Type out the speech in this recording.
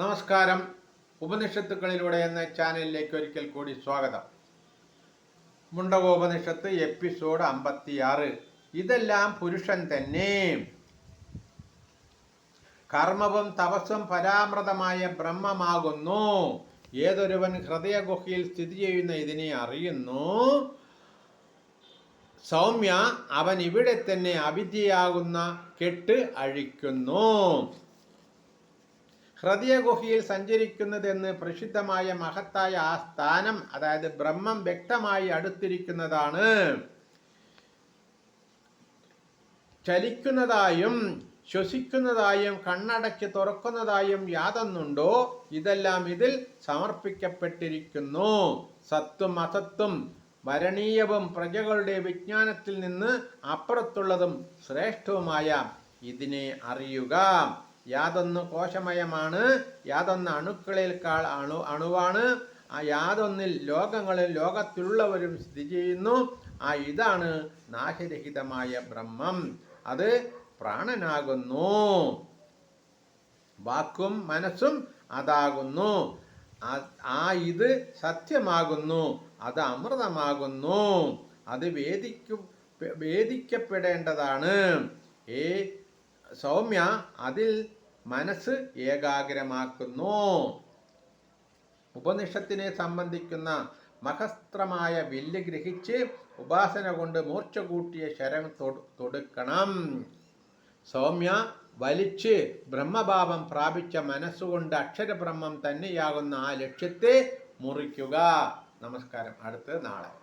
നമസ്കാരം. ഉപനിഷത്തുക്കളിലൂടെ എന്ന ചാനലിലേക്ക് ഒരിക്കൽ കൂടി സ്വാഗതം. മുണ്ടകോപനിഷത്ത് എപ്പിസോഡ് 56. ഇതെല്ലാം പുരുഷൻ തന്നെ. കർമ്മവും തപസ്സും പരാമൃതമായ ബ്രഹ്മമാകുന്നു. ഏതൊരുവൻ ഹൃദയഗുഹയിൽ സ്ഥിതി ചെയ്യുന്ന ഇതിനെ അറിയുന്നു. സൗമ്യ, അവൻ ഇവിടെ തന്നെ അവിദ്യയാകുന്ന കെട്ട് അഴിക്കുന്നു. ഹൃദയഗുഹയിൽ സഞ്ചരിക്കുന്നതെന്ന് പ്രസിദ്ധമായ മഹത്തായ ആ സ്ഥാനം, അതായത് ബ്രഹ്മം വ്യക്തമായി അടുത്തിരിക്കുന്നതാണ്. ചലിക്കുന്നതായും ശ്വസിക്കുന്നതായും കണ്ണടച്ച് തുറക്കുന്നതായും യാതൊന്നുണ്ടോ? ഇതെല്ലാം ഇതിൽ സമർപ്പിക്കപ്പെട്ടിരിക്കുന്നു. സത്തും അസത്തും വരണീയവും പ്രജകളുടെ വിജ്ഞാനത്തിൽ നിന്ന് അപ്പുറത്തുള്ളതും ശ്രേഷ്ഠവുമായ ഇതിനെ അറിയുക. യാതൊന്ന് കോശമയമാണ്, യാതൊന്ന് അണുക്കളേക്കാൾ അണുവാണ്, ആ യാതൊന്നിൽ ലോകങ്ങളിൽ ലോകത്തിലുള്ളവരും സ്ഥിതി ചെയ്യുന്നു. ഇതാണ് നാശരഹിതമായ ബ്രഹ്മം. അത് പ്രാണനാകുന്നു. വാക്കും മനസ്സും അതാകുന്നു. ഇത് സത്യമാകുന്നു. അത് അമൃതമാകുന്നു. അത് വേദിക്കപ്പെടേണ്ടതാണ്. സൗമ്യ, അതിൽ മനസ്സ് ഏകാഗ്രമാക്കുന്നു. ഉപനിഷത്തിനെ സംബന്ധിക്കുന്ന മഹസ്ത്രമായ വില്ല് ഗ്രഹിച്ച് ഉപാസന കൊണ്ട് മൂർച്ച കൂട്ടിയ ശരം തൊടുക്കണം. സൗമ്യ, വലിച്ച് ബ്രഹ്മഭാവം പ്രാപിച്ച മനസ്സുകൊണ്ട് അക്ഷരബ്രഹ്മം തന്നെയാകുന്ന ആ ലക്ഷ്യത്തെ മുറിക്കുക. നമസ്കാരം. അടുത്ത് നാളെ.